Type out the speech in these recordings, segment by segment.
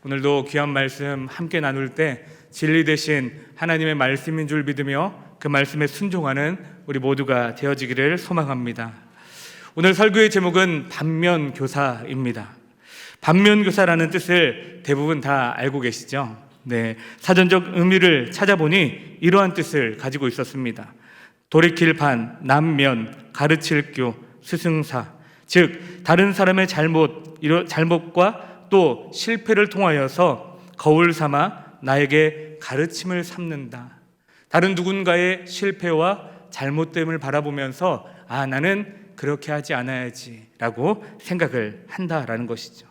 오늘도 귀한 말씀 함께 나눌 때 진리 대신 하나님의 말씀인 줄 믿으며 그 말씀에 순종하는 우리 모두가 되어지기를 소망합니다. 오늘 설교의 제목은 반면교사입니다. 반면교사라는 뜻을 대부분 다 알고 계시죠? 네, 사전적 의미를 찾아보니 이러한 뜻을 가지고 있었습니다. 돌이킬 반, 남면, 가르칠 교, 스승사, 즉 다른 사람의 잘못과 또 실패를 통하여서 거울 삼아 나에게 가르침을 삼는다. 다른 누군가의 실패와 잘못됨을 바라보면서 나는 그렇게 하지 않아야지 라고 생각을 한다라는 것이죠.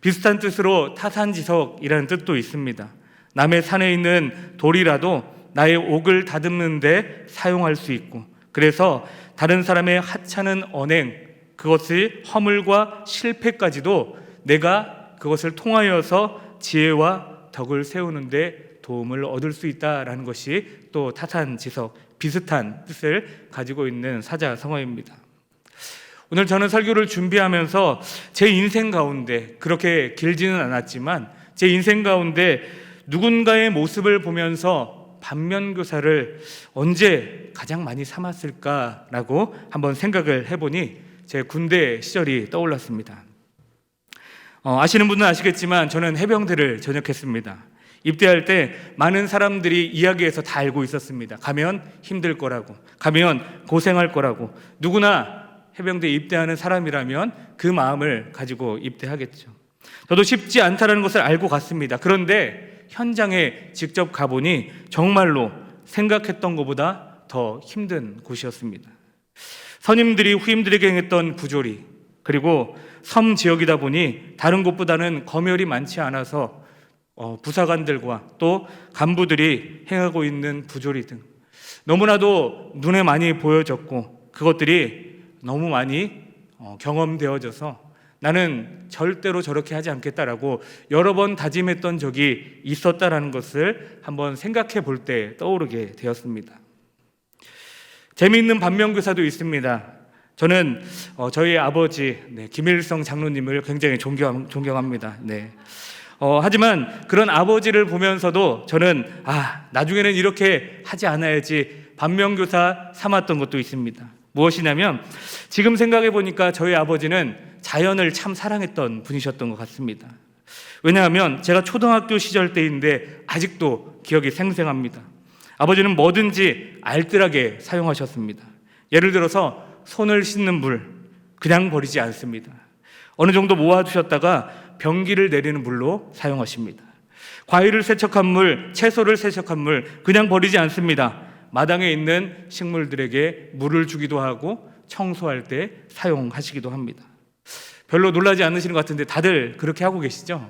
비슷한 뜻으로 타산지석이라는 뜻도 있습니다. 남의 산에 있는 돌이라도 나의 옥을 다듬는 데 사용할 수 있고, 그래서 다른 사람의 하찮은 언행, 그것의 허물과 실패까지도 내가 그것을 통하여서 지혜와 덕을 세우는 데 도움을 얻을 수 있다라는 것이 또 타산지석, 비슷한 뜻을 가지고 있는 사자성어입니다. 오늘 저는 설교를 준비하면서 제 인생 가운데, 그렇게 길지는 않았지만 제 인생 가운데 누군가의 모습을 보면서 반면교사를 언제 가장 많이 삼았을까라고 한번 생각을 해보니 제 군대 시절이 떠올랐습니다. 아시는 분은 아시겠지만 저는 해병대를 전역했습니다. 입대할 때 많은 사람들이 이야기해서 다 알고 있었습니다. 가면 힘들 거라고, 가면 고생할 거라고. 누구나 해병대 입대하는 사람이라면 그 마음을 가지고 입대하겠죠. 저도 쉽지 않다는 것을 알고 갔습니다. 그런데 현장에 직접 가보니 정말로 생각했던 것보다 더 힘든 곳이었습니다. 선임들이 후임들에게 행했던 부조리, 그리고 섬 지역이다 보니 다른 곳보다는 검열이 많지 않아서 부사관들과 또 간부들이 행하고 있는 부조리 등 너무나도 눈에 많이 보여졌고, 그것들이 너무 많이 경험되어져서 나는 절대로 저렇게 하지 않겠다라고 여러 번 다짐했던 적이 있었다라는 것을 한번 생각해 볼 때 떠오르게 되었습니다. 재미있는 반면교사도 있습니다. 저는 저희 아버지 김일성 장로님을 굉장히 존경합니다. 하지만 그런 아버지를 보면서도 저는 나중에는 이렇게 하지 않아야지 반면교사 삼았던 것도 있습니다. 무엇이냐면 지금 생각해 보니까 저희 아버지는 자연을 참 사랑했던 분이셨던 것 같습니다. 왜냐하면 제가 초등학교 시절 때인데 아직도 기억이 생생합니다. 아버지는 뭐든지 알뜰하게 사용하셨습니다. 예를 들어서 손을 씻는 물 그냥 버리지 않습니다. 어느 정도 모아두셨다가 변기를 내리는 물로 사용하십니다. 과일을 세척한 물, 채소를 세척한 물 그냥 버리지 않습니다. 마당에 있는 식물들에게 물을 주기도 하고 청소할 때 사용하시기도 합니다. 별로 놀라지 않으시는 것 같은데 다들 그렇게 하고 계시죠?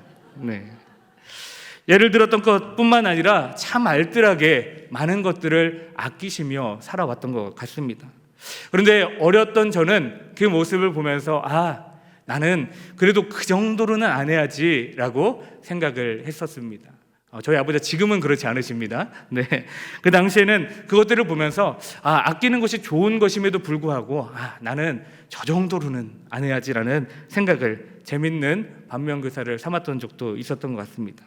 예를 들었던 것뿐만 아니라 참 알뜰하게 많은 것들을 아끼시며 살아왔던 것 같습니다. 그런데 어렸던 저는 그 모습을 보면서 나는 그래도 그 정도로는 안 해야지 라고 생각을 했었습니다. 저희 아버지가 지금은 그렇지 않으십니다. 그 당시에는 그것들을 보면서 아끼는 것이 좋은 것임에도 불구하고 나는 저 정도로는 안 해야지라는 생각을, 재밌는 반면교사를 삼았던 적도 있었던 것 같습니다.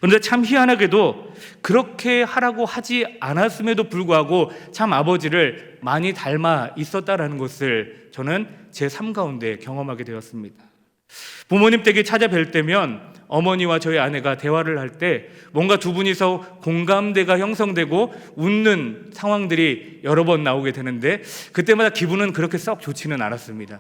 그런데 참 희한하게도 그렇게 하라고 하지 않았음에도 불구하고 참 아버지를 많이 닮아 있었다라는 것을 저는 제 삶 가운데 경험하게 되었습니다. 부모님 댁에 찾아뵐 때면 어머니와 저희 아내가 대화를 할 때 뭔가 두 분이서 공감대가 형성되고 웃는 상황들이 여러 번 나오게 되는데 그때마다 기분은 그렇게 썩 좋지는 않았습니다.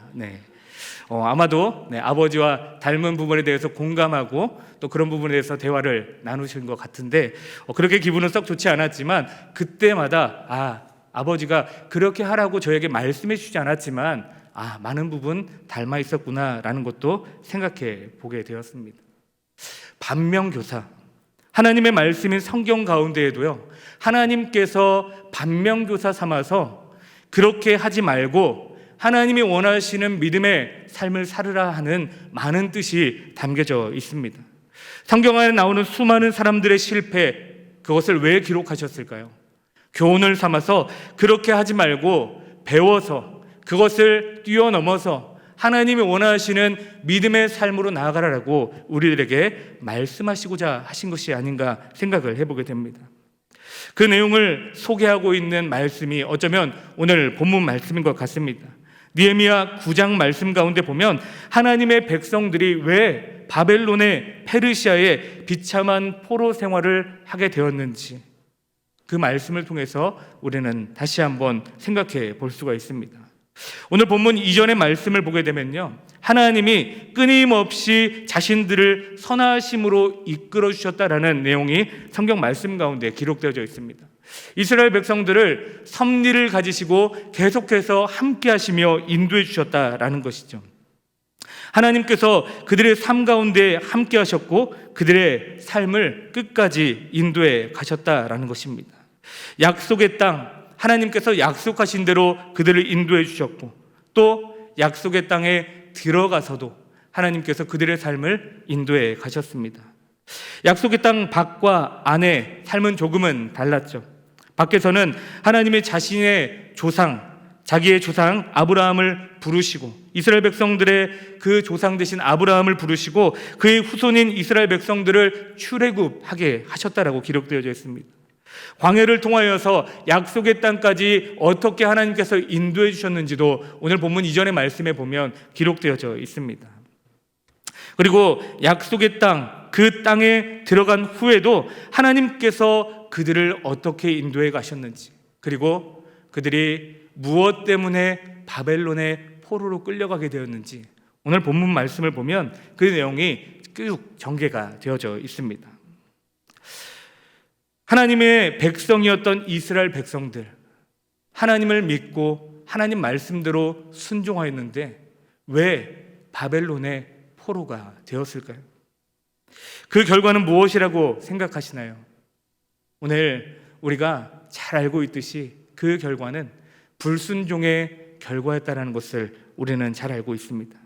아마도 아버지와 닮은 부분에 대해서 공감하고 또 그런 부분에 대해서 대화를 나누신 것 같은데 그렇게 기분은 썩 좋지 않았지만 그때마다 아버지가 그렇게 하라고 저에게 말씀해 주지 않았지만 많은 부분 닮아 있었구나라는 것도 생각해 보게 되었습니다. 반면교사, 하나님의 말씀인 성경 가운데에도요, 하나님께서 반면교사 삼아서 그렇게 하지 말고 하나님이 원하시는 믿음의 삶을 살으라 하는 많은 뜻이 담겨져 있습니다. 성경 안에 나오는 수많은 사람들의 실패, 그것을 왜 기록하셨을까요? 교훈을 삼아서 그렇게 하지 말고 배워서 그것을 뛰어넘어서 하나님이 원하시는 믿음의 삶으로 나아가라라고 우리들에게 말씀하시고자 하신 것이 아닌가 생각을 해보게 됩니다. 그 내용을 소개하고 있는 말씀이 어쩌면 오늘 본문 말씀인 것 같습니다. 느헤미야 9장 말씀 가운데 보면 하나님의 백성들이 왜 바벨론의 페르시아의 비참한 포로 생활을 하게 되었는지 그 말씀을 통해서 우리는 다시 한번 생각해 볼 수가 있습니다. 오늘 본문 이전의 말씀을 보게 되면요, 하나님이 끊임없이 자신들을 선하심으로 이끌어 주셨다라는 내용이 성경 말씀 가운데 기록되어져 있습니다. 이스라엘 백성들을 섭리를 가지시고 계속해서 함께 하시며 인도해 주셨다라는 것이죠. 하나님께서 그들의 삶 가운데 함께 하셨고 그들의 삶을 끝까지 인도해 가셨다라는 것입니다. 약속의 땅, 하나님께서 약속하신 대로 그들을 인도해 주셨고 또 약속의 땅에 들어가서도 하나님께서 그들의 삶을 인도해 가셨습니다. 약속의 땅 밖과 안의 삶은 조금은 달랐죠. 밖에서는 하나님의 자신의 조상, 자기의 조상 아브라함을 부르시고 이스라엘 백성들의 그 조상 되신 아브라함을 부르시고 그의 후손인 이스라엘 백성들을 출애굽하게 하셨다라고 기록되어져 있습니다. 광야를 통하여서 약속의 땅까지 어떻게 하나님께서 인도해 주셨는지도 오늘 본문 이전의 말씀에 보면 기록되어져 있습니다. 그리고 약속의 땅, 그 땅에 들어간 후에도 하나님께서 그들을 어떻게 인도해 가셨는지, 그리고 그들이 무엇 때문에 바벨론의 포로로 끌려가게 되었는지 오늘 본문 말씀을 보면 그 내용이 쭉 전개가 되어져 있습니다. 하나님의 백성이었던 이스라엘 백성들, 하나님을 믿고 하나님 말씀대로 순종하였는데 왜 바벨론의 포로가 되었을까요? 그 결과는 무엇이라고 생각하시나요? 오늘 우리가 잘 알고 있듯이 그 결과는 불순종의 결과였다는 것을 우리는 잘 알고 있습니다.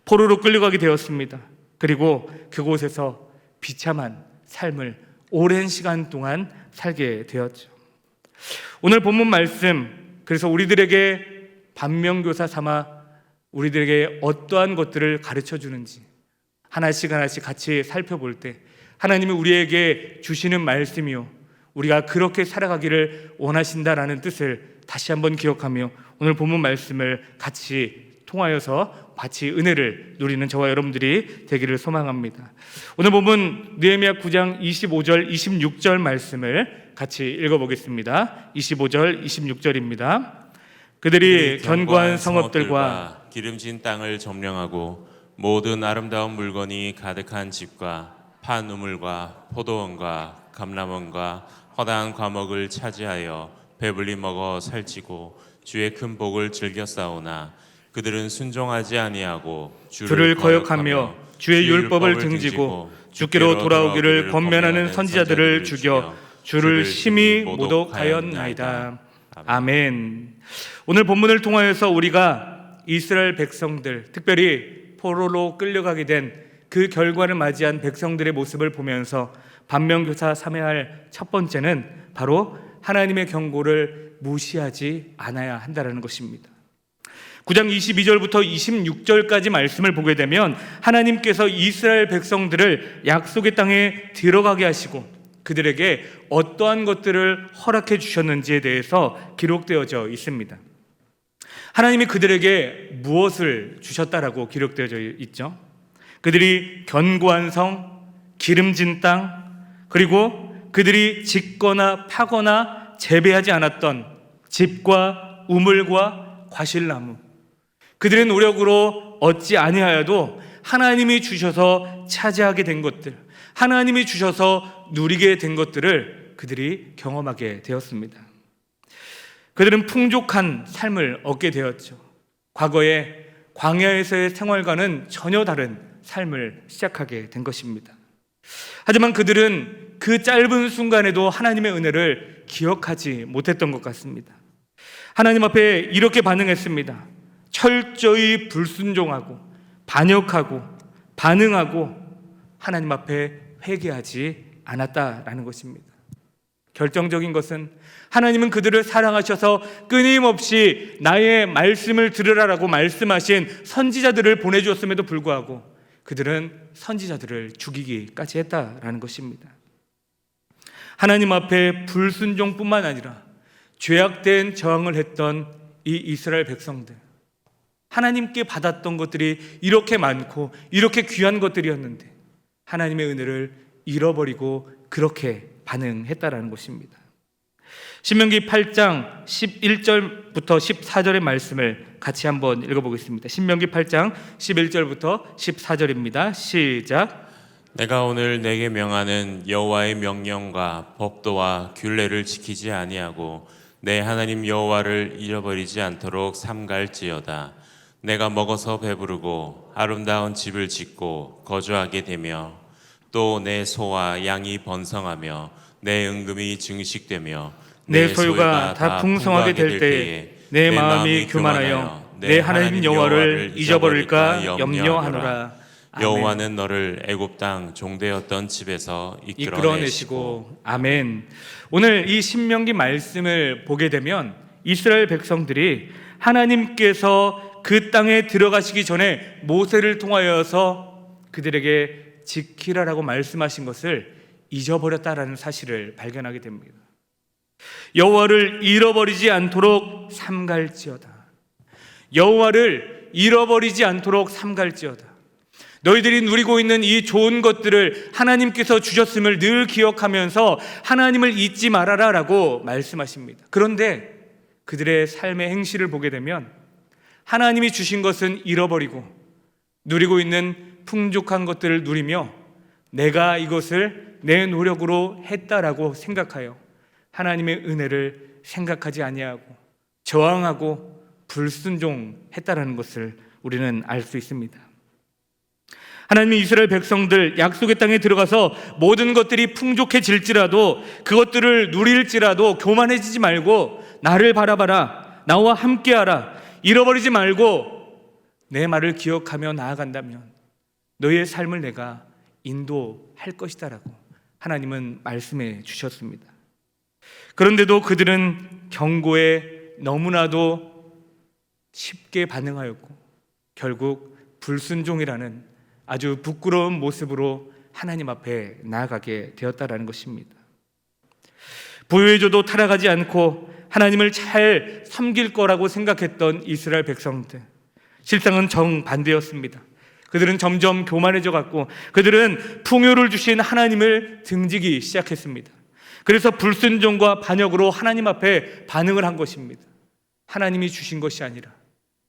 포로로 끌려가게 되었습니다. 그리고 그곳에서 비참한 삶을 오랜 시간 동안 살게 되었죠. 오늘 본문 말씀, 그래서 우리들에게 반면교사 삼아 우리들에게 어떠한 것들을 가르쳐 주는지 하나씩 하나씩 같이 살펴볼 때 하나님이 우리에게 주시는 말씀이요, 우리가 그렇게 살아가기를 원하신다라는 뜻을 다시 한번 기억하며 오늘 본문 말씀을 같이 통하여서 같이 은혜를 누리는 저와 여러분들이 되기를 소망합니다. 오늘 본문 느헤미야 9장 25절 26절 말씀을 같이 읽어보겠습니다. 25절 26절입니다. 그들이 견고한 성읍들과 기름진 땅을 점령하고 모든 아름다운 물건이 가득한 집과 판 우물과 포도원과 감람원과 허다한 과목을 차지하여 배불리 먹어 살찌고 주의 큰 복을 즐겨 싸우나 그들은 순종하지 아니하고 주를 거역하며 주의 율법을 등지고 주께로 돌아오기를 권면하는 선지자들을 죽여 주를 심히 모독하였나이다. 아멘. 오늘 본문을 통하여서 우리가 이스라엘 백성들, 특별히 포로로 끌려가게 된 그 결과를 맞이한 백성들의 모습을 보면서 반면교사 삼아야 할 첫 번째는 바로 하나님의 경고를 무시하지 않아야 한다는 것입니다. 9장 22절부터 26절까지 말씀을 보게 되면 하나님께서 이스라엘 백성들을 약속의 땅에 들어가게 하시고 그들에게 어떠한 것들을 허락해 주셨는지에 대해서 기록되어져 있습니다. 하나님이 그들에게 무엇을 주셨다라고 기록되어져 있죠? 그들이 견고한 성, 기름진 땅, 그리고 그들이 짓거나 파거나 재배하지 않았던 집과 우물과 과실나무, 그들의 노력으로 얻지 아니하여도 하나님이 주셔서 차지하게 된 것들, 하나님이 주셔서 누리게 된 것들을 그들이 경험하게 되었습니다. 그들은 풍족한 삶을 얻게 되었죠. 과거에 광야에서의 생활과는 전혀 다른 삶을 시작하게 된 것입니다. 하지만 그들은 그 짧은 순간에도 하나님의 은혜를 기억하지 못했던 것 같습니다. 하나님 앞에 이렇게 반응했습니다. 철저히 불순종하고 반역하고 반응하고 하나님 앞에 회개하지 않았다라는 것입니다. 결정적인 것은 하나님은 그들을 사랑하셔서 끊임없이 나의 말씀을 들으라라고 말씀하신 선지자들을 보내주었음에도 불구하고 그들은 선지자들을 죽이기까지 했다라는 것입니다. 하나님 앞에 불순종뿐만 아니라 죄악된 저항을 했던 이 이스라엘 백성들, 하나님께 받았던 것들이 이렇게 많고 이렇게 귀한 것들이었는데 하나님의 은혜를 잃어버리고 그렇게 반응했다라는 것입니다. 신명기 8장 11절부터 14절의 말씀을 같이 한번 읽어보겠습니다. 신명기 8장 11절부터 14절입니다. 시작. 내가 오늘 내게 명하는 여호와의 명령과 법도와 규례를 지키지 아니하고 내 하나님 여호와를 잃어버리지 않도록 삼갈지어다. 내가 먹어서 배부르고 아름다운 집을 짓고 거주하게 되며 또 내 소와 양이 번성하며 내 은금이 증식되며 내 소유가 다 풍성하게 될 때에 내 마음이 교만하여 내 하나님 여호와를 잊어버릴까 염려하노라. 여호와는 너를 애굽 땅 종되었던 집에서 이끌어내시고. 아멘. 오늘 이 신명기 말씀을 보게 되면 이스라엘 백성들이 하나님께서 그 땅에 들어가시기 전에 모세를 통하여서 그들에게 지키라라고 말씀하신 것을 잊어버렸다라는 사실을 발견하게 됩니다. 여호와를 잃어버리지 않도록 삼갈지어다. 여호와를 잃어버리지 않도록 삼갈지어다. 너희들이 누리고 있는 이 좋은 것들을 하나님께서 주셨음을 늘 기억하면서 하나님을 잊지 말아라 라고 말씀하십니다. 그런데 그들의 삶의 행실을 보게 되면 하나님이 주신 것은 잃어버리고 누리고 있는 풍족한 것들을 누리며 내가 이것을 내 노력으로 했다라고 생각하여 하나님의 은혜를 생각하지 아니하고 저항하고 불순종했다라는 것을 우리는 알 수 있습니다. 하나님이 이스라엘 백성들 약속의 땅에 들어가서 모든 것들이 풍족해질지라도 그것들을 누릴지라도 교만해지지 말고 나를 바라봐라, 나와 함께하라, 잃어버리지 말고 내 말을 기억하며 나아간다면 너희의 삶을 내가 인도할 것이다 라고 하나님은 말씀해 주셨습니다. 그런데도 그들은 경고에 너무나도 쉽게 반응하였고 결국 불순종이라는 아주 부끄러운 모습으로 하나님 앞에 나아가게 되었다라는 것입니다. 부유해져도 타락하지 않고 하나님을 잘 섬길 거라고 생각했던 이스라엘 백성들, 실상은 정반대였습니다. 그들은 점점 교만해져 갔고 그들은 풍요를 주신 하나님을 등지기 시작했습니다. 그래서 불순종과 반역으로 하나님 앞에 반응을 한 것입니다. 하나님이 주신 것이 아니라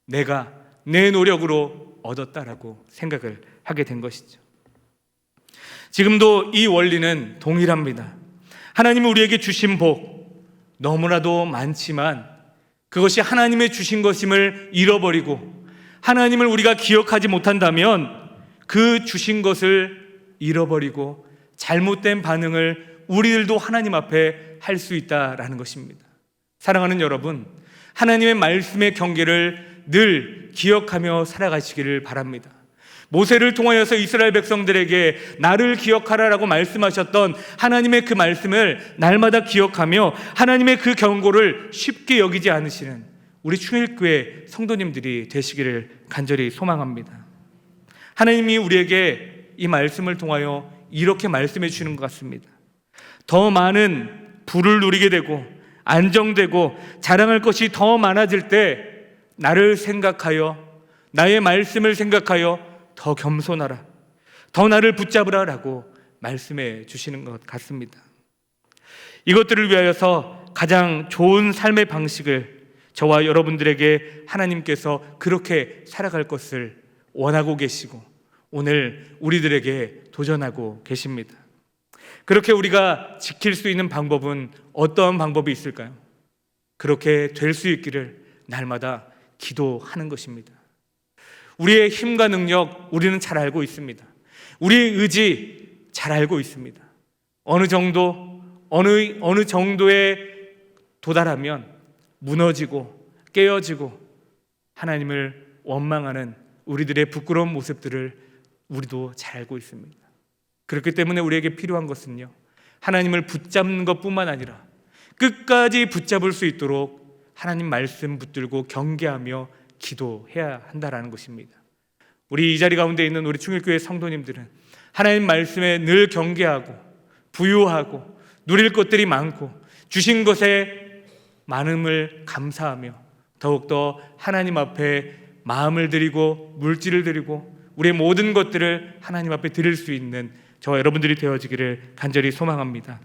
내가 내 노력으로 얻었다라고 생각을 하게 된 것이죠. 지금도 이 원리는 동일합니다. 하나님이 우리에게 주신 복 너무나도 많지만 그것이 하나님의 주신 것임을 잃어버리고 하나님을 우리가 기억하지 못한다면 그 주신 것을 잃어버리고 잘못된 반응을 우리들도 하나님 앞에 할 수 있다라는 것입니다. 사랑하는 여러분, 하나님의 말씀의 경계를 늘 기억하며 살아가시기를 바랍니다. 모세를 통하여서 이스라엘 백성들에게 나를 기억하라라고 말씀하셨던 하나님의 그 말씀을 날마다 기억하며 하나님의 그 경고를 쉽게 여기지 않으시는 우리 충일교회 성도님들이 되시기를 간절히 소망합니다. 하나님이 우리에게 이 말씀을 통하여 이렇게 말씀해 주시는 것 같습니다. 더 많은 부를 누리게 되고 안정되고 자랑할 것이 더 많아질 때 나를 생각하여 나의 말씀을 생각하여 더 겸손하라, 더 나를 붙잡으라 라고 말씀해 주시는 것 같습니다. 이것들을 위하여서 가장 좋은 삶의 방식을 저와 여러분들에게 하나님께서 그렇게 살아갈 것을 원하고 계시고 오늘 우리들에게 도전하고 계십니다. 그렇게 우리가 지킬 수 있는 방법은 어떠한 방법이 있을까요? 그렇게 될 수 있기를 날마다 기도하는 것입니다. 우리의 힘과 능력 우리는 잘 알고 있습니다. 우리의 의지 잘 알고 있습니다. 어느 정도에 도달하면 무너지고 깨어지고 하나님을 원망하는 우리들의 부끄러운 모습들을 우리도 잘 알고 있습니다. 그렇기 때문에 우리에게 필요한 것은요, 하나님을 붙잡는 것뿐만 아니라 끝까지 붙잡을 수 있도록 하나님 말씀 붙들고 경계하며 기도해야 한다라는 것입니다. 우리 이 자리 가운데 있는 우리 충일교회 성도님들은 하나님 말씀에 늘 경계하고 부유하고 누릴 것들이 많고 주신 것에 많음을 감사하며 더욱더 하나님 앞에 마음을 드리고 물질을 드리고 우리의 모든 것들을 하나님 앞에 드릴 수 있는 저와 여러분들이 되어지기를 간절히 소망합니다.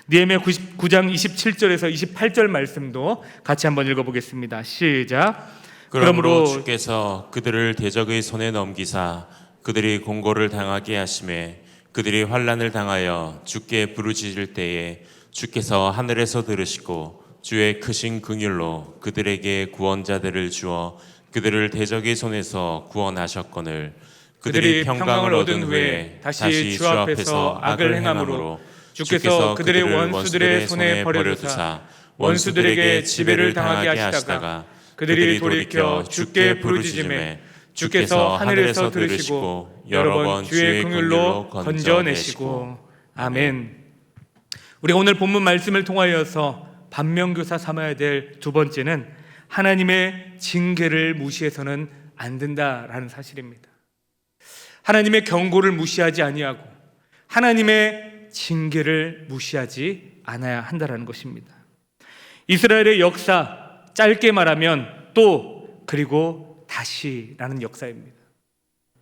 느헤미야 9장 27절에서 28절 말씀도 같이 한번 읽어보겠습니다. 시작. 그러므로 주께서 그들을 대적의 손에 넘기사 그들이 공고를 당하게 하심에 그들이 환난을 당하여 주께 부르짖을 때에 주께서 하늘에서 들으시고 주의 크신 긍휼로 그들에게 구원자들을 주어 그들을 대적의 손에서 구원하셨거늘 그들이 평강을 얻은 후에 다시 주 앞에서 악을 행함으로 주께서 그들의 원수들의 손에 버려두사 원수들에게 지배를 당하게 하시다가 그들이 돌이켜 주께 부르짖음에 주께서 하늘에서 들으시고 여러 번 주의 긍휼로 건져내시고. 아멘. 우리가 오늘 본문 말씀을 통하여서 반면교사 삼아야 될 두 번째는 하나님의 징계를 무시해서는 안 된다라는 사실입니다. 하나님의 경고를 무시하지 아니하고 하나님의 징계를 무시하지 않아야 한다라는 것입니다. 이스라엘의 역사, 짧게 말하면 또 그리고 다시라는 역사입니다.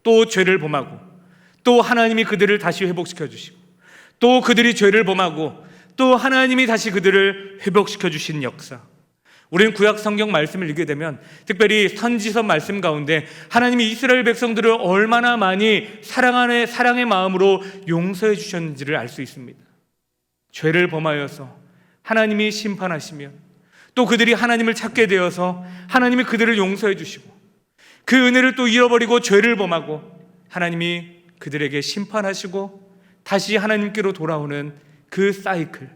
또 죄를 범하고 또 하나님이 그들을 다시 회복시켜 주시고 또 그들이 죄를 범하고 또 하나님이 다시 그들을 회복시켜 주신 역사. 우리는 구약 성경 말씀을 읽게 되면 특별히 선지서 말씀 가운데 하나님이 이스라엘 백성들을 얼마나 많이 사랑의 마음으로 용서해 주셨는지를 알 수 있습니다. 죄를 범하여서 하나님이 심판하시면 또 그들이 하나님을 찾게 되어서 하나님이 그들을 용서해 주시고 그 은혜를 또 잃어버리고 죄를 범하고 하나님이 그들에게 심판하시고 다시 하나님께로 돌아오는 그 사이클,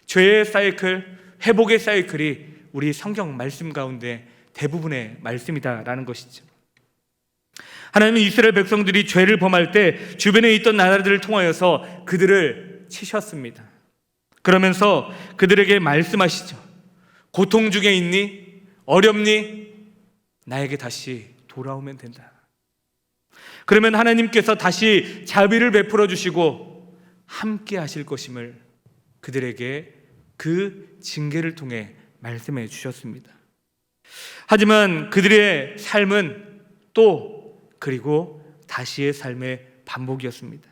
죄의 사이클, 회복의 사이클이 우리 성경 말씀 가운데 대부분의 말씀이다라는 것이죠. 하나님은 이스라엘 백성들이 죄를 범할 때 주변에 있던 나라들을 통하여서 그들을 치셨습니다. 그러면서 그들에게 말씀하시죠. 고통 중에 있니? 어렵니? 나에게 다시 돌아오면 된다. 그러면 하나님께서 다시 자비를 베풀어 주시고 함께 하실 것임을 그들에게 그 징계를 통해 말씀해 주셨습니다. 하지만 그들의 삶은 또 그리고 다시의 삶의 반복이었습니다.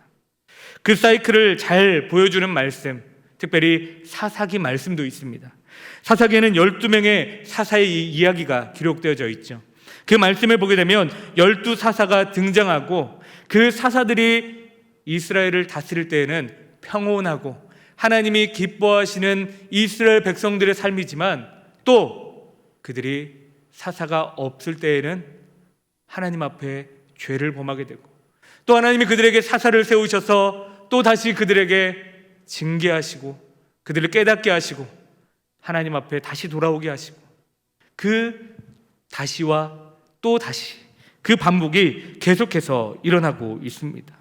그 사이클을 잘 보여주는 말씀, 특별히 사사기 말씀도 있습니다. 사사기에는 12명의 사사의 이야기가 기록되어져 있죠. 그 말씀을 보게 되면 12사사가 등장하고 그 사사들이 이스라엘을 다스릴 때에는 평온하고 하나님이 기뻐하시는 이스라엘 백성들의 삶이지만 또 그들이 사사가 없을 때에는 하나님 앞에 죄를 범하게 되고 또 하나님이 그들에게 사사를 세우셔서 또 다시 그들에게 징계하시고 그들을 깨닫게 하시고 하나님 앞에 다시 돌아오게 하시고 그 다시와 또 다시 그 반복이 계속해서 일어나고 있습니다.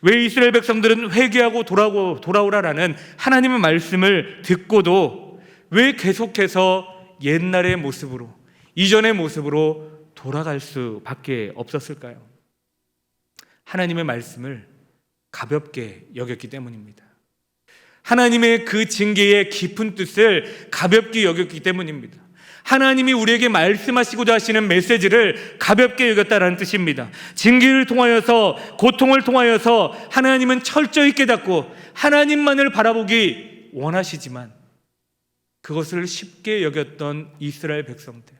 왜 이스라엘 백성들은 회개하고 돌아오라라는 하나님의 말씀을 듣고도 왜 계속해서 옛날의 모습으로 이전의 모습으로 돌아갈 수밖에 없었을까요? 하나님의 말씀을 가볍게 여겼기 때문입니다. 하나님의 그 징계의 깊은 뜻을 가볍게 여겼기 때문입니다. 하나님이 우리에게 말씀하시고자 하시는 메시지를 가볍게 여겼다라는 뜻입니다. 징계를 통하여서 고통을 통하여서 하나님은 철저히 깨닫고 하나님만을 바라보기 원하시지만 그것을 쉽게 여겼던 이스라엘 백성들,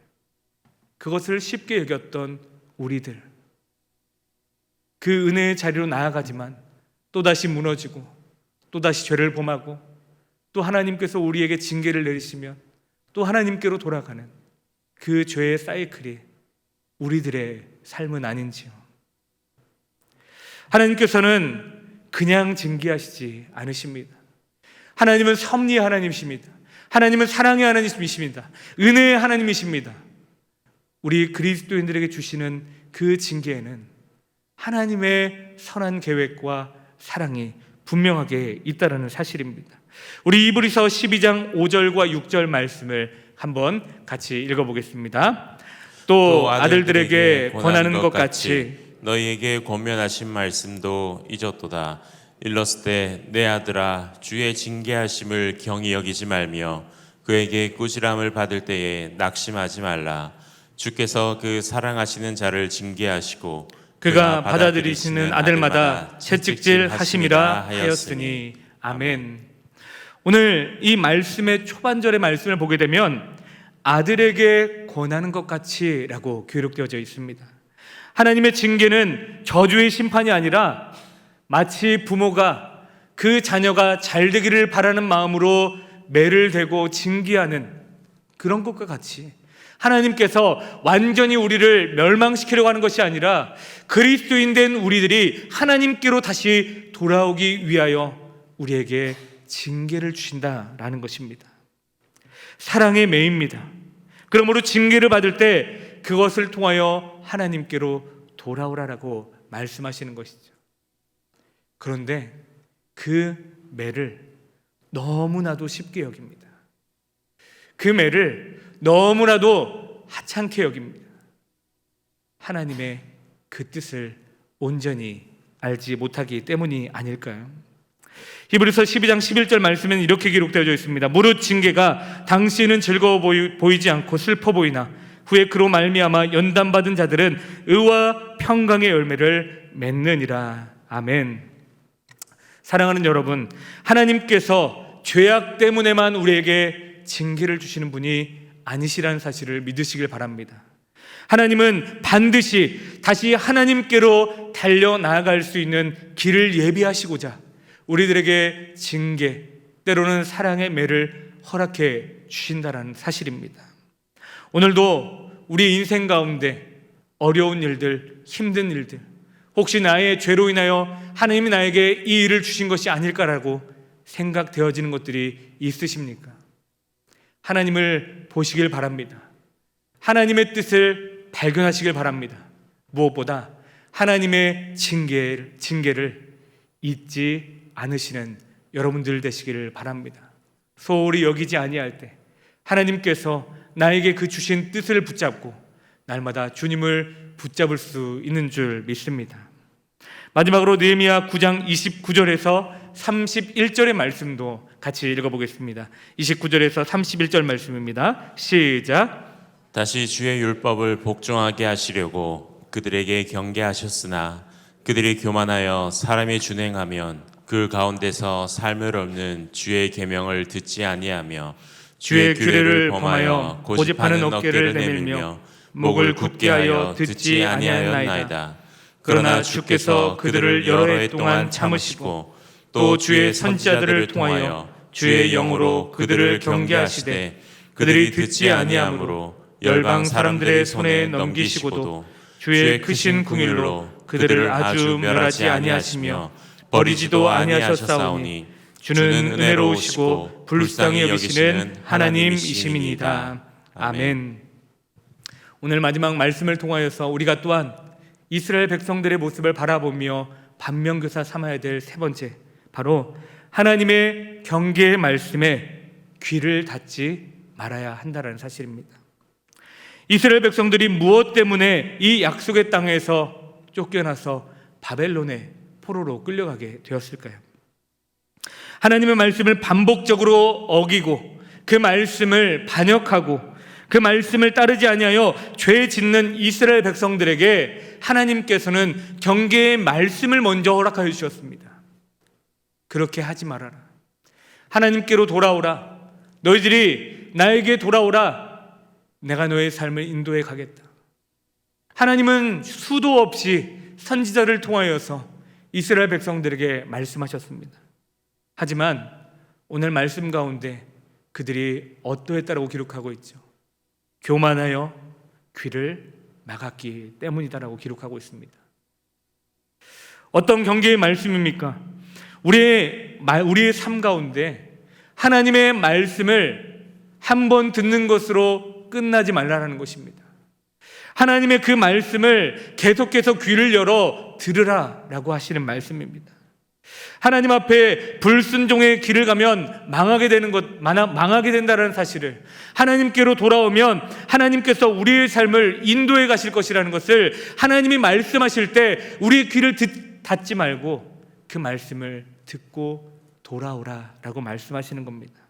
그것을 쉽게 여겼던 우리들, 그 은혜의 자리로 나아가지만 또다시 무너지고 또다시 죄를 범하고 또 하나님께서 우리에게 징계를 내리시면 또 하나님께로 돌아가는 그 죄의 사이클이 우리들의 삶은 아닌지요. 하나님께서는 그냥 징계하시지 않으십니다. 하나님은 섭리의 하나님이십니다. 하나님은 사랑의 하나님이십니다. 은혜의 하나님이십니다. 우리 그리스도인들에게 주시는 그 징계에는 하나님의 선한 계획과 사랑이 분명하게 있다라는 사실입니다. 우리 이브리서 12장 5절과 6절 말씀을 한번 같이 읽어보겠습니다. 또 아들들에게 권하는 것 같이 너희에게 권면하신 말씀도 잊었도다. 일렀을 때 내 아들아 주의 징계하심을 경히 여기지 말며 그에게 꾸지람을 받을 때에 낙심하지 말라. 주께서 그 사랑하시는 자를 징계하시고 그가 받아들이시는 아들마다 채찍질 하심이라 하였으니. 아멘. 오늘 이 말씀의 초반절의 말씀을 보게 되면 아들에게 권하는 것 같이 라고 기록되어져 있습니다. 하나님의 징계는 저주의 심판이 아니라 마치 부모가 그 자녀가 잘 되기를 바라는 마음으로 매를 대고 징계하는 그런 것과 같이 하나님께서 완전히 우리를 멸망시키려고 하는 것이 아니라 그리스도인 된 우리들이 하나님께로 다시 돌아오기 위하여 우리에게 징계를 주신다라는 것입니다. 사랑의 매입니다. 그러므로 징계를 받을 때 그것을 통하여 하나님께로 돌아오라라고 말씀하시는 것이죠. 그런데 그 매를 너무나도 쉽게 여깁니다. 그 매를 너무나도 하찮게 여깁니다. 하나님의 그 뜻을 온전히 알지 못하기 때문이 아닐까요? 히브리서 12장 11절 말씀에는 이렇게 기록되어 있습니다. 무릇 징계가 당시에는 즐거워 보이지 않고 슬퍼 보이나 후에 그로 말미암아 연단받은 자들은 의와 평강의 열매를 맺느니라. 아멘. 사랑하는 여러분, 하나님께서 죄악 때문에만 우리에게 징계를 주시는 분이 아니시라는 사실을 믿으시길 바랍니다. 하나님은 반드시 다시 하나님께로 달려나아갈 수 있는 길을 예비하시고자 우리들에게 징계, 때로는 사랑의 매를 허락해 주신다는 사실입니다. 오늘도 우리 인생 가운데 어려운 일들, 힘든 일들, 혹시 나의 죄로 인하여 하나님이 나에게 이 일을 주신 것이 아닐까라고 생각되어지는 것들이 있으십니까? 하나님을 보시길 바랍니다. 하나님의 뜻을 발견하시길 바랍니다. 무엇보다 하나님의 징계를 잊지 않으시는 여러분들 되시기를 바랍니다. 소홀히 여기지 아니할 때 하나님께서 나에게 그 주신 뜻을 붙잡고 날마다 주님을 붙잡을 수 있는 줄 믿습니다. 마지막으로 느헤미야 9장 29절에서 31절의 말씀도 같이 읽어보겠습니다. 29절에서 31절 말씀입니다. 시작. 다시 주의 율법을 복종하게 하시려고 그들에게 경계하셨으나 그들이 교만하여 사람이 준행하면 그 가운데서 삶을 얻는 주의 계명을 듣지 아니하며 주의 규례를 범하여 고집하는 어깨를 내밀며 목을 굳게 하여 듣지 아니하였나이다. 그러나 주께서 그들을 여러 해 동안 참으시고 또 주의 선지자들을 통하여 주의 영으로 그들을 경계하시되 그들이 듣지 아니하므로 열방 사람들의 손에 넘기시고도 주의 크신 긍휼로 그들을 아주 멸하지 아니하시며 버리지도 아니하셨사오니 주는 은혜로우시고 불쌍히 여기시는 하나님이심이니이다. 아멘. 오늘 마지막 말씀을 통하여서 우리가 또한 이스라엘 백성들의 모습을 바라보며 반면교사 삼아야 될 세 번째, 바로 하나님의 경계의 말씀에 귀를 닫지 말아야 한다는 사실입니다. 이스라엘 백성들이 무엇 때문에 이 약속의 땅에서 쫓겨나서 바벨론의 포로로 끌려가게 되었을까요? 하나님의 말씀을 반복적으로 어기고 그 말씀을 반역하고 그 말씀을 따르지 아니하여 죄 짓는 이스라엘 백성들에게 하나님께서는 경계의 말씀을 먼저 허락하여 주셨습니다. 그렇게 하지 말아라. 하나님께로 돌아오라. 너희들이 나에게 돌아오라. 내가 너의 삶을 인도해 가겠다. 하나님은 수도 없이 선지자를 통하여서 이스라엘 백성들에게 말씀하셨습니다. 하지만 오늘 말씀 가운데 그들이 어떠했다라고 기록하고 있죠. 교만하여 귀를 막았기 때문이다라고 기록하고 있습니다. 어떤 경계의 말씀입니까? 우리의 삶 가운데 하나님의 말씀을 한 번 듣는 것으로 끝나지 말라는 것입니다. 하나님의 그 말씀을 계속해서 귀를 열어 들으라라고 하시는 말씀입니다. 하나님 앞에 불순종의 길을 가면 망하게 된다는 사실을, 하나님께로 돌아오면 하나님께서 우리의 삶을 인도해 가실 것이라는 것을 하나님이 말씀하실 때 우리의 귀를 닫지 말고 그 말씀을 듣고 돌아오라라고 말씀하시는 겁니다.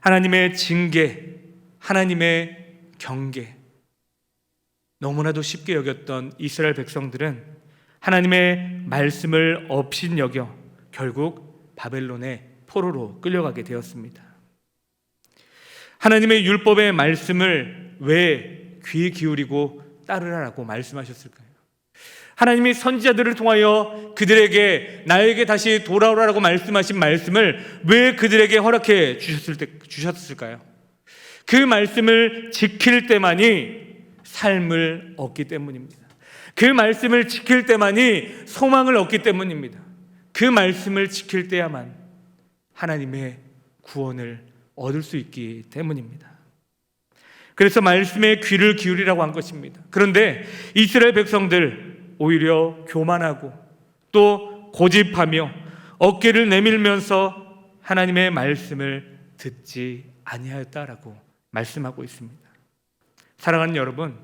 하나님의 징계, 하나님의 경계, 너무나도 쉽게 여겼던 이스라엘 백성들은 하나님의 말씀을 업신여겨 결국 바벨론의 포로로 끌려가게 되었습니다. 하나님의 율법의 말씀을 왜 귀 기울이고 따르라라고 말씀하셨을까요? 하나님이 선지자들을 통하여 그들에게 나에게 다시 돌아오라라고 말씀하신 말씀을 왜 그들에게 허락해 주셨을까요? 그 말씀을 지킬 때만이 삶을 얻기 때문입니다. 그 말씀을 지킬 때만이 소망을 얻기 때문입니다. 그 말씀을 지킬 때야만 하나님의 구원을 얻을 수 있기 때문입니다. 그래서 말씀에 귀를 기울이라고 한 것입니다. 그런데 이스라엘 백성들 오히려 교만하고 또 고집하며 어깨를 내밀면서 하나님의 말씀을 듣지 아니하였다라고 말씀하고 있습니다. 사랑하는 여러분,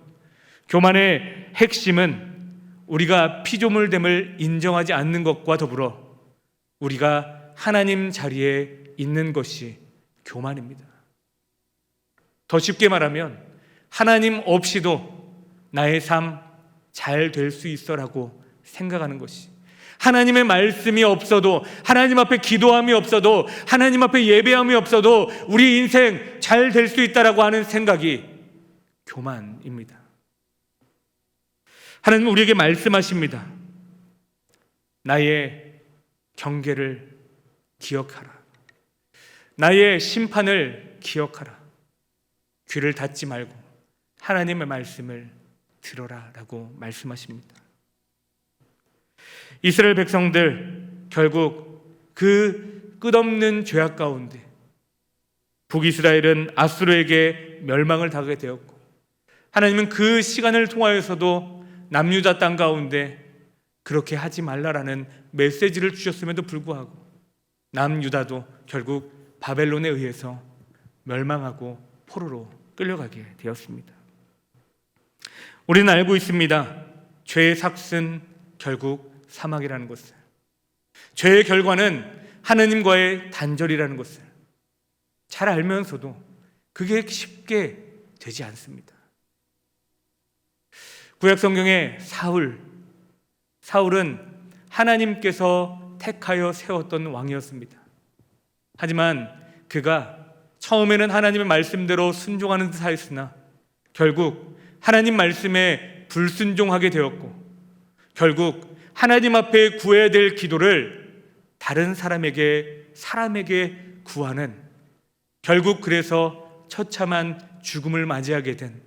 교만의 핵심은 우리가 피조물됨을 인정하지 않는 것과 더불어 우리가 하나님 자리에 있는 것이 교만입니다. 더 쉽게 말하면 하나님 없이도 나의 삶 잘 될 수 있어라고 생각하는 것이, 하나님의 말씀이 없어도, 하나님 앞에 기도함이 없어도, 하나님 앞에 예배함이 없어도 우리 인생 잘 될 수 있다라고 하는 생각이 교만입니다. 하나님 우리에게 말씀하십니다. 나의 경계를 기억하라. 나의 심판을 기억하라. 귀를 닫지 말고 하나님의 말씀을 들어라 라고 말씀하십니다. 이스라엘 백성들 결국 그 끝없는 죄악 가운데 북이스라엘은 아수르에게 멸망을 당하게 되었고, 하나님은 그 시간을 통하여서도 남유다 땅 가운데 그렇게 하지 말라라는 메시지를 주셨음에도 불구하고 남유다도 결국 바벨론에 의해서 멸망하고 포로로 끌려가게 되었습니다. 우리는 알고 있습니다. 죄의 삭은 결국 사망이라는 것을, 죄의 결과는 하나님과의 단절이라는 것을 잘 알면서도 그게 쉽게 되지 않습니다. 구약 성경의 사울은 하나님께서 택하여 세웠던 왕이었습니다. 하지만 그가 처음에는 하나님의 말씀대로 순종하는 듯 하였으나 결국 하나님 말씀에 불순종하게 되었고, 결국 하나님 앞에 구해야 될 기도를 다른 사람에게 구하는, 결국 그래서 처참한 죽음을 맞이하게 된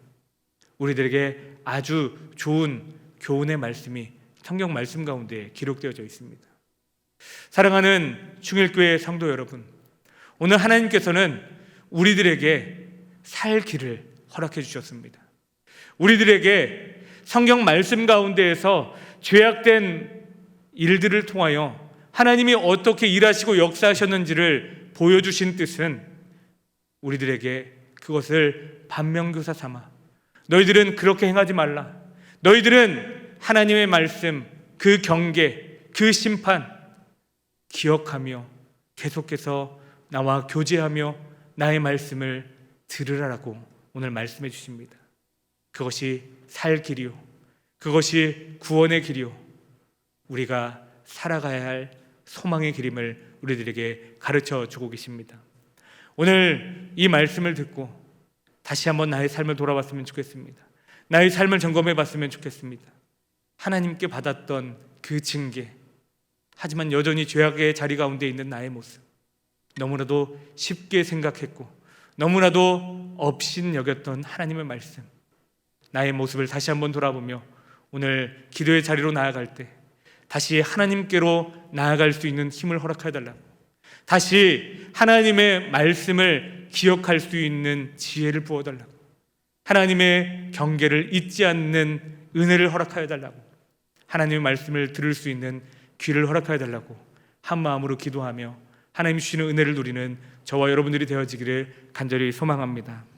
우리들에게 아주 좋은 교훈의 말씀이 성경 말씀 가운데 기록되어져 있습니다. 사랑하는 충일교회 성도 여러분, 오늘 하나님께서는 우리들에게 살 길을 허락해 주셨습니다. 우리들에게 성경 말씀 가운데에서 죄악된 일들을 통하여 하나님이 어떻게 일하시고 역사하셨는지를 보여주신 뜻은 우리들에게 그것을 반면교사 삼아 너희들은 그렇게 행하지 말라, 너희들은 하나님의 말씀, 그 경계, 그 심판 기억하며 계속해서 나와 교제하며 나의 말씀을 들으라라고 오늘 말씀해 주십니다. 그것이 살 길이요, 그것이 구원의 길이요, 우리가 살아가야 할 소망의 길임을 우리들에게 가르쳐 주고 계십니다. 오늘 이 말씀을 듣고 다시 한번 나의 삶을 돌아봤으면 좋겠습니다. 나의 삶을 점검해 봤으면 좋겠습니다. 하나님께 받았던 그 징계, 하지만 여전히 죄악의 자리 가운데 있는 나의 모습, 너무나도 쉽게 생각했고 너무나도 업신여겼던 하나님의 말씀, 나의 모습을 다시 한번 돌아보며 오늘 기도의 자리로 나아갈 때 다시 하나님께로 나아갈 수 있는 힘을 허락해 달라고, 다시 하나님의 말씀을 기억할 수 있는 지혜를 부어달라고, 하나님의 경계를 잊지 않는 은혜를 허락하여 달라고, 하나님의 말씀을 들을 수 있는 귀를 허락하여 달라고 한 마음으로 기도하며 하나님 주시는 은혜를 누리는 저와 여러분들이 되어지기를 간절히 소망합니다.